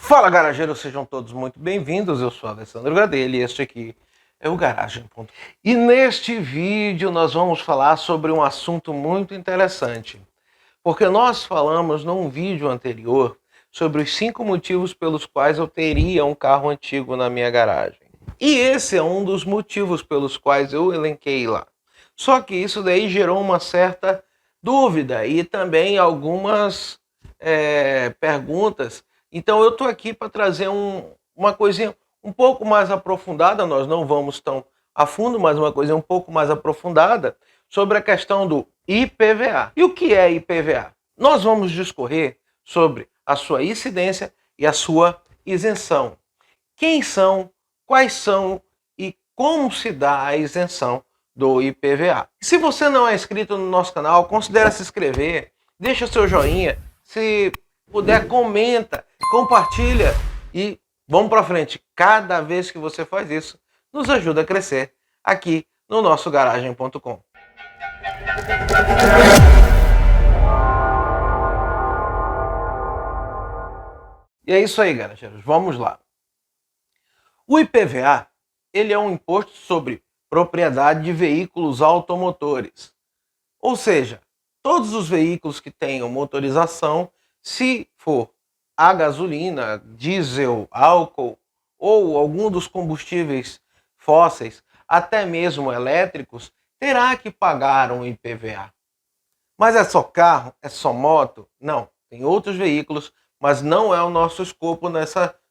Fala, garageiros, sejam todos muito bem-vindos. Eu sou Alessandro Gadelha e este aqui é o Garagem.com. E neste vídeo nós vamos falar sobre um assunto muito interessante, porque nós falamos num vídeo anterior sobre os 5 motivos pelos quais eu teria um carro antigo na minha garagem. E esse é um dos motivos pelos quais eu elenquei lá. Só que isso daí gerou uma certa dúvida e também algumas perguntas. Então eu estou aqui para trazer uma coisinha um pouco mais aprofundada. Nós não vamos tão a fundo, mas uma coisa um pouco mais aprofundada sobre a questão do IPVA. E o que é IPVA? Nós vamos discorrer sobre a sua incidência e a sua isenção. Quem são, quais são e como se dá a isenção do IPVA. Se você não é inscrito no nosso canal, considere se inscrever, deixa o seu joinha, se puder comenta, compartilha e vamos para frente. Cada vez que você faz isso, nos ajuda a crescer aqui no nosso Garagem.com. E é isso aí, garageiros. Vamos lá. O IPVA, ele é um imposto sobre propriedade de veículos automotores. Ou seja, todos os veículos que tenham motorização, se for a gasolina, diesel, álcool ou algum dos combustíveis fósseis, até mesmo elétricos, terá que pagar um IPVA. Mas é só carro? É só moto? Não, tem outros veículos, mas não é o nosso escopo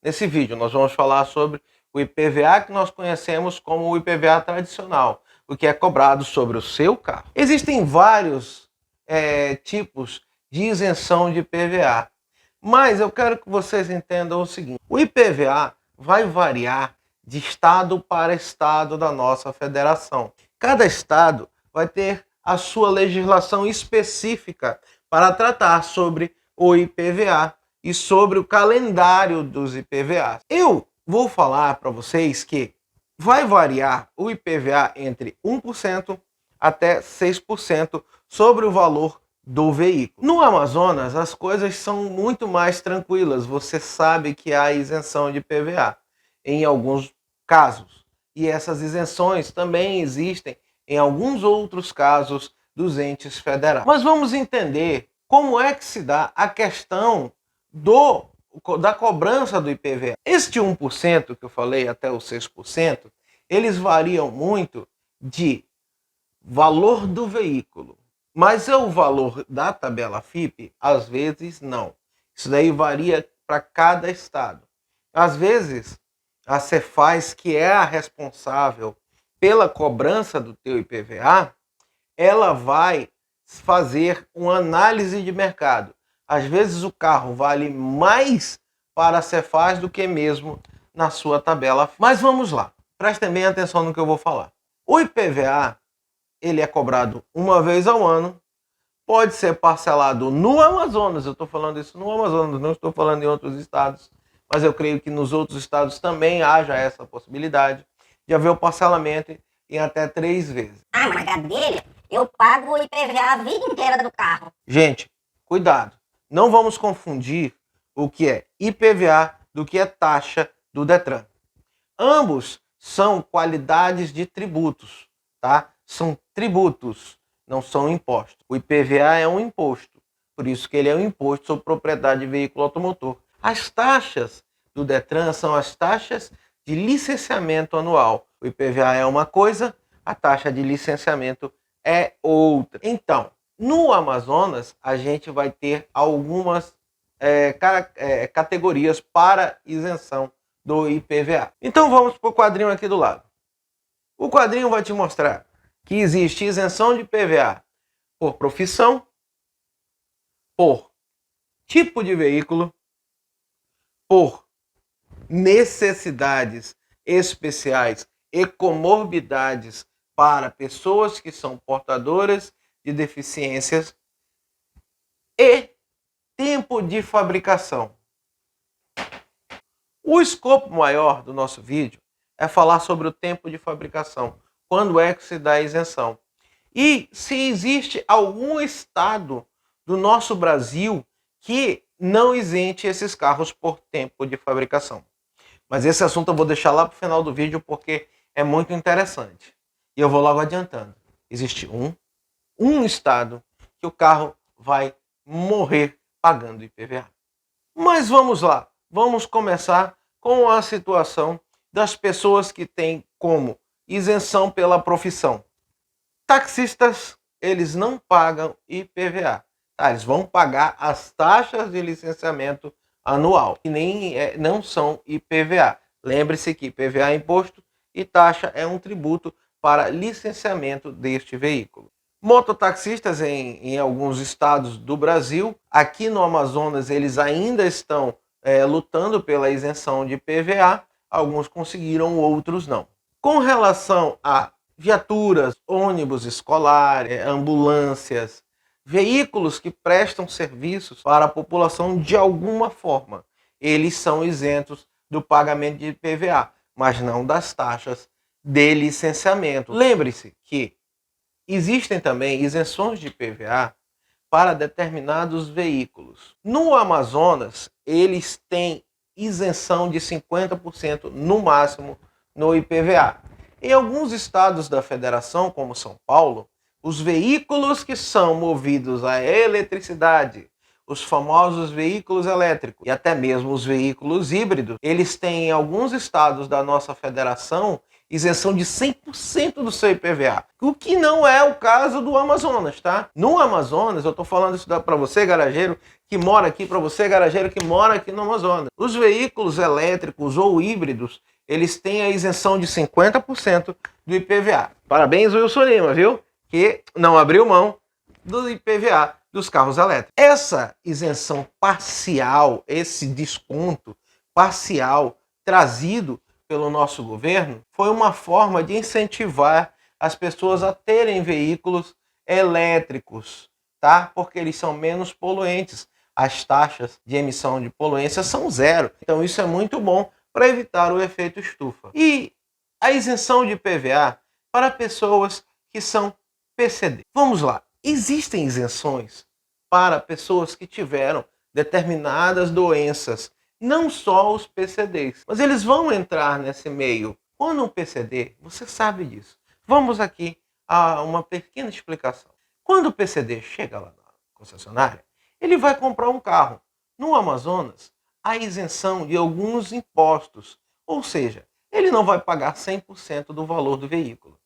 nesse vídeo. Nós vamos falar sobre o IPVA que nós conhecemos como o IPVA tradicional, o que é cobrado sobre o seu carro. Existem vários tipos de isenção de IPVA, mas eu quero que vocês entendam o seguinte: o IPVA vai variar de estado para estado da nossa federação. Cada estado vai ter a sua legislação específica para tratar sobre o IPVA e sobre o calendário dos IPVAs. Eu vou falar para vocês que vai variar o IPVA entre 1% até 6% sobre o valor do veículo. No Amazonas, as coisas são muito mais tranquilas. Você sabe que há isenção de IPVA em alguns casos. E essas isenções também existem em alguns outros casos dos entes federais. Mas vamos entender como é que se dá a questão da cobrança do IPVA. Este 1% que eu falei até os 6%, eles variam muito de valor do veículo. Mas é o valor da tabela FIPE? Às vezes não. Isso daí varia para cada estado. Às vezes, a Cefaz, que é a responsável pela cobrança do teu IPVA, ela vai fazer uma análise de mercado. Às vezes o carro vale mais para a Cefaz do que mesmo na sua tabela. Mas vamos lá, prestem bem atenção no que eu vou falar. O IPVA, ele é cobrado uma vez ao ano, pode ser parcelado no Amazonas. Eu estou falando isso no Amazonas, não estou falando em outros estados, mas eu creio que nos outros estados também haja essa possibilidade de haver o parcelamento em até 3 vezes. Ah, mas Gadelha, eu pago o IPVA a vida inteira do carro. Gente, cuidado. Não vamos confundir o que é IPVA do que é taxa do Detran. Ambos são qualidades de tributos, tá? São tributos, não são impostos. O IPVA é um imposto, por isso que ele é um imposto sobre propriedade de veículo automotor. As taxas do Detran são as taxas de licenciamento anual. O IPVA é uma coisa, a taxa de licenciamento é outra. Então, no Amazonas, a gente vai ter algumas categorias para isenção do IPVA. Então vamos para o quadrinho aqui do lado. O quadrinho vai te mostrar que existe isenção de IPVA por profissão, por tipo de veículo, por necessidades especiais e comorbidades para pessoas que são portadoras de deficiências e tempo de fabricação. O escopo maior do nosso vídeo é falar sobre o tempo de fabricação, quando é que se dá a isenção. E se existe algum estado do nosso Brasil que não isente esses carros por tempo de fabricação. Mas esse assunto eu vou deixar lá para o final do vídeo porque é muito interessante. E eu vou logo adiantando. Existe um estado que o carro vai morrer pagando IPVA. Mas vamos lá. Vamos começar com a situação das pessoas que têm como isenção pela profissão. Taxistas, eles não pagam IPVA. Tá? Eles vão pagar as taxas de licenciamento anual, que não são IPVA. Lembre-se que IPVA é imposto e taxa é um tributo para licenciamento deste veículo. Mototaxistas em alguns estados do Brasil, aqui no Amazonas, eles ainda estão lutando pela isenção de IPVA. Alguns conseguiram, outros não. Com relação a viaturas, ônibus escolares, ambulâncias, veículos que prestam serviços para a população de alguma forma, eles são isentos do pagamento de IPVA, mas não das taxas de licenciamento. Lembre-se que existem também isenções de IPVA para determinados veículos. No Amazonas, eles têm isenção de 50% no máximo no IPVA. Em alguns estados da federação, como São Paulo, os veículos que são movidos a eletricidade, os famosos veículos elétricos e até mesmo os veículos híbridos, eles têm em alguns estados da nossa federação isenção de 100% do seu IPVA, o que não é o caso do Amazonas, tá? No Amazonas, eu estou falando isso para você, garageiro, que mora aqui, para você, garageiro, que mora aqui no Amazonas. Os veículos elétricos ou híbridos, eles têm a isenção de 50% do IPVA. Parabéns, Wilson Lima, viu? Que não abriu mão do IPVA dos carros elétricos. Essa isenção parcial, esse desconto parcial trazido pelo nosso governo, foi uma forma de incentivar as pessoas a terem veículos elétricos, tá? Porque eles são menos poluentes. As taxas de emissão de poluência são zero. Então isso é muito bom para evitar o efeito estufa. E a isenção de IPVA para pessoas que são PCD. Vamos lá. Existem isenções para pessoas que tiveram determinadas doenças, não só os PCDs, mas eles vão entrar nesse meio. Quando um PCD, você sabe disso. Vamos aqui a uma pequena explicação. Quando o PCD chega lá na concessionária, ele vai comprar um carro. No Amazonas, há isenção de alguns impostos, ou seja, ele não vai pagar 100% do valor do veículo.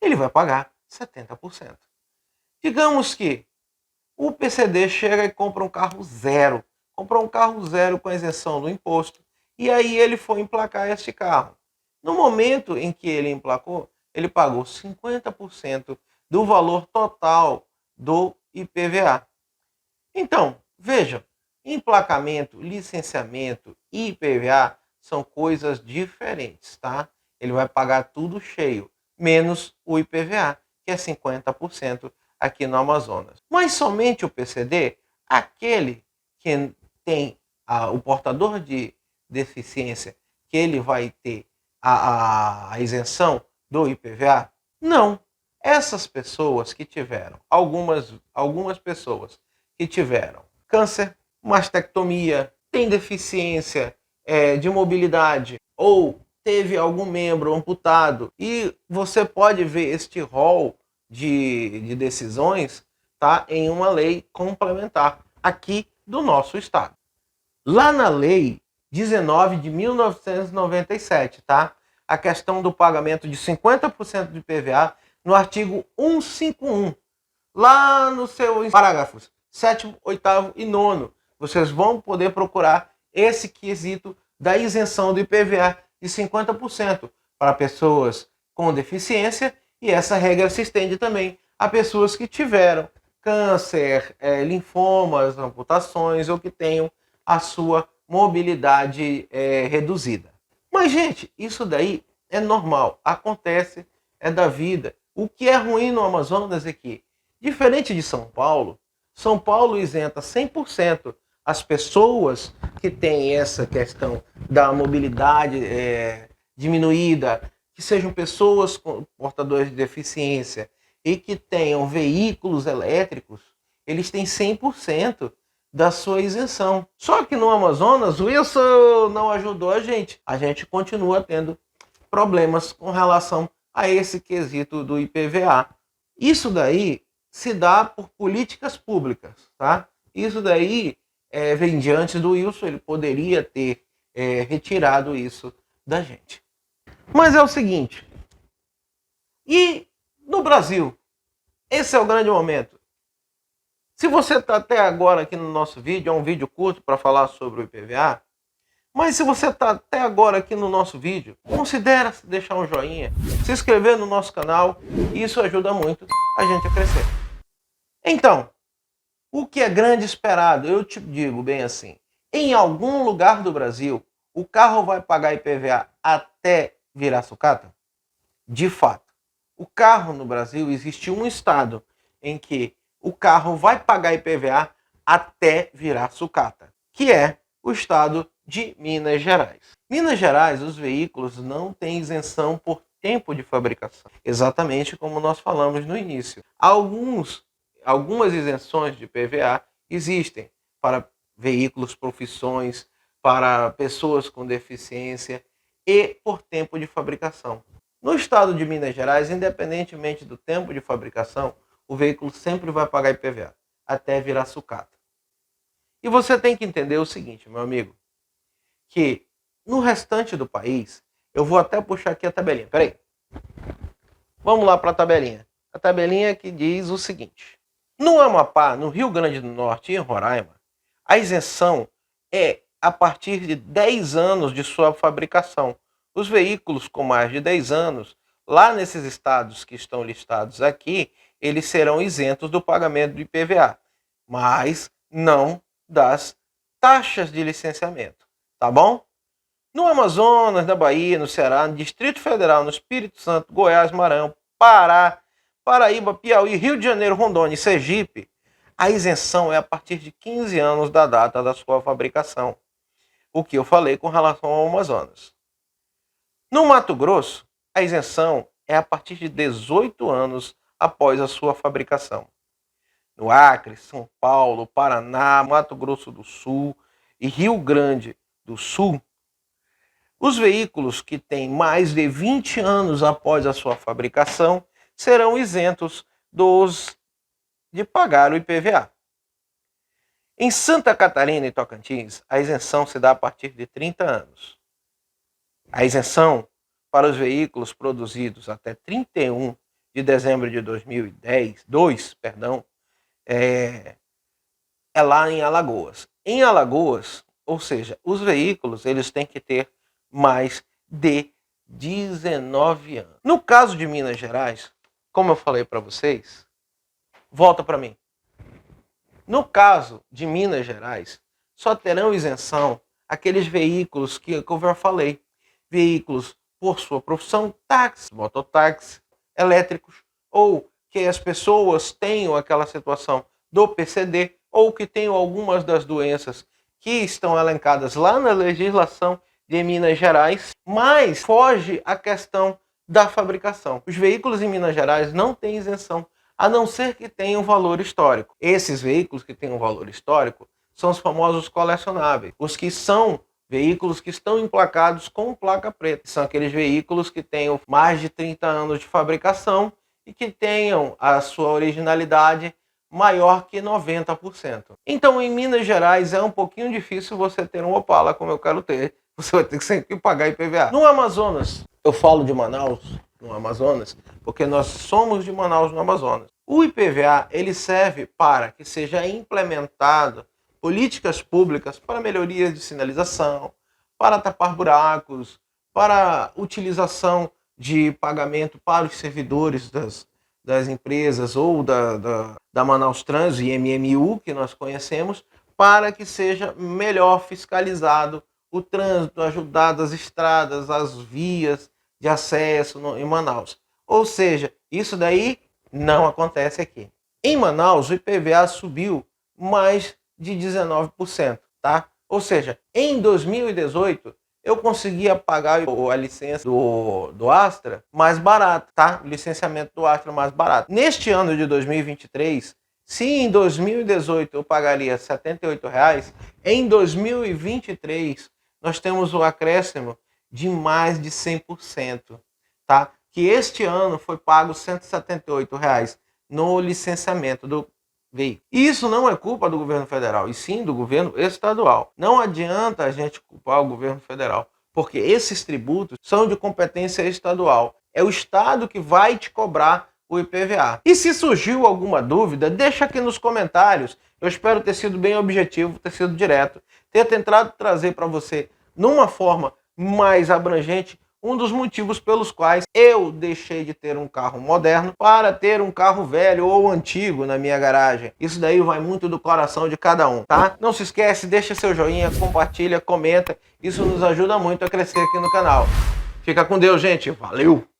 Ele vai pagar 70%. Digamos que o PCD chega e compra um carro zero. Comprou um carro zero com isenção do imposto. E aí ele foi emplacar este carro. No momento em que ele emplacou, ele pagou 50% do valor total do IPVA. Então, veja, emplacamento, licenciamento e IPVA são coisas diferentes, tá? Ele vai pagar tudo cheio, menos o IPVA, que é 50% aqui no Amazonas. Mas somente o PCD, aquele que tem o portador de deficiência, que ele vai ter a isenção do IPVA? Não. Essas pessoas que tiveram, algumas pessoas que tiveram câncer, mastectomia, tem deficiência de mobilidade ou teve algum membro amputado, e você pode ver este rol de decisões, tá, em uma lei complementar aqui do nosso estado. Lá na lei 19 de 1997, tá? A questão do pagamento de 50% de IPVA no artigo 151. Lá nos seus parágrafos 7º, 8º e 9º, vocês vão poder procurar esse quesito da isenção do IPVA de 50% para pessoas com deficiência, e essa regra se estende também a pessoas que tiveram câncer, linfomas, amputações ou que tenham a sua mobilidade reduzida. Mas, gente, isso daí é normal, acontece, é da vida. O que é ruim no Amazonas é que, diferente de São Paulo isenta 100% as pessoas que têm essa questão da mobilidade diminuída, que sejam pessoas portadoras de deficiência e que tenham veículos elétricos, eles têm 100% da sua isenção. Só que no Amazonas, o Wilson não ajudou a gente. A gente continua tendo problemas com relação a esse quesito do IPVA. Isso daí se dá por políticas públicas, tá? Isso daí vem de antes do Wilson, ele poderia ter retirado isso da gente. Mas é o seguinte, e no Brasil? Esse é o grande momento. Se você está até agora aqui no nosso vídeo, é um vídeo curto para falar sobre o IPVA, mas se você está até agora aqui no nosso vídeo, considere deixar um joinha, se inscrever no nosso canal, isso ajuda muito a gente a crescer. Então, o que é grande esperado? Eu te digo bem assim, em algum lugar do Brasil, o carro vai pagar IPVA até virar sucata? De fato, o carro no Brasil, existe um estado em que o carro vai pagar IPVA até virar sucata, que é o estado de Minas Gerais. Minas Gerais, os veículos não têm isenção por tempo de fabricação, exatamente como nós falamos no início. Algumas isenções de IPVA existem para veículos, profissões, para pessoas com deficiência e por tempo de fabricação. No estado de Minas Gerais, independentemente do tempo de fabricação, o veículo sempre vai pagar IPVA até virar sucata. E você tem que entender o seguinte, meu amigo, que no restante do país, eu vou até puxar aqui a tabelinha, peraí. Vamos lá para a tabelinha. A tabelinha que diz o seguinte. No Amapá, no Rio Grande do Norte e em Roraima, a isenção é a partir de 10 anos de sua fabricação. Os veículos com mais de 10 anos, lá nesses estados que estão listados aqui, eles serão isentos do pagamento do IPVA, mas não das taxas de licenciamento, tá bom? No Amazonas, na Bahia, no Ceará, no Distrito Federal, no Espírito Santo, Goiás, Maranhão, Pará, Paraíba, Piauí, Rio de Janeiro, Rondônia e Sergipe, a isenção é a partir de 15 anos da data da sua fabricação. O que eu falei com relação ao Amazonas. No Mato Grosso, a isenção é a partir de 18 anos após a sua fabricação. No Acre, São Paulo, Paraná, Mato Grosso do Sul e Rio Grande do Sul, os veículos que têm mais de 20 anos após a sua fabricação serão isentos de pagar o IPVA. Em Santa Catarina e Tocantins, a isenção se dá a partir de 30 anos. A isenção para os veículos produzidos até 31 de dezembro de 2002, é lá em Alagoas. Em Alagoas, ou seja, os veículos eles têm que ter mais de 19 anos. No caso de Minas Gerais, como eu falei para vocês, volta para mim. No caso de Minas Gerais, só terão isenção aqueles veículos que eu já falei. Veículos por sua profissão, táxi, mototáxi, elétricos, ou que as pessoas tenham aquela situação do PCD, ou que tenham algumas das doenças que estão elencadas lá na legislação de Minas Gerais, mas foge a questão da fabricação. Os veículos em Minas Gerais não têm isenção, a não ser que tenham valor histórico. Esses veículos que têm um valor histórico são os famosos colecionáveis, os que são veículos que estão emplacados com placa preta. São aqueles veículos que tenham mais de 30 anos de fabricação e que tenham a sua originalidade maior que 90%. Então, em Minas Gerais, é um pouquinho difícil você ter um Opala como eu quero ter. Você vai ter que sempre pagar IPVA. No Amazonas, eu falo de Manaus, no Amazonas, porque nós somos de Manaus, no Amazonas. O IPVA, ele serve para que seja implementado políticas públicas para melhoria de sinalização, para tapar buracos, para utilização de pagamento para os servidores das empresas ou da Manaus Trans e MMU, que nós conhecemos, para que seja melhor fiscalizado o trânsito, ajudado as estradas, as vias de acesso em Manaus. Ou seja, isso daí não acontece aqui. Em Manaus, o IPVA subiu mais de 19%, tá? Ou seja, em 2018, eu conseguia pagar a licença do Astra mais barato, tá? O licenciamento do Astra mais barato. Neste ano de 2023, Se em 2018 eu pagaria R$ 78, em 2023 nós temos um acréscimo de mais de 100%, tá? Que este ano foi pago R$ 178 no licenciamento do veículo. Isso não é culpa do governo federal, e sim do governo estadual. Não adianta a gente culpar o governo federal, porque esses tributos são de competência estadual. É o estado que vai te cobrar o IPVA. E se surgiu alguma dúvida, deixa aqui nos comentários. Eu espero ter sido bem objetivo, ter sido direto, ter tentado trazer para você, numa forma mais abrangente, um dos motivos pelos quais eu deixei de ter um carro moderno para ter um carro velho ou antigo na minha garagem. Isso daí vai muito do coração de cada um, tá? Não se esquece, deixa seu joinha, compartilha, comenta. Isso nos ajuda muito a crescer aqui no canal. Fica com Deus, gente. Valeu!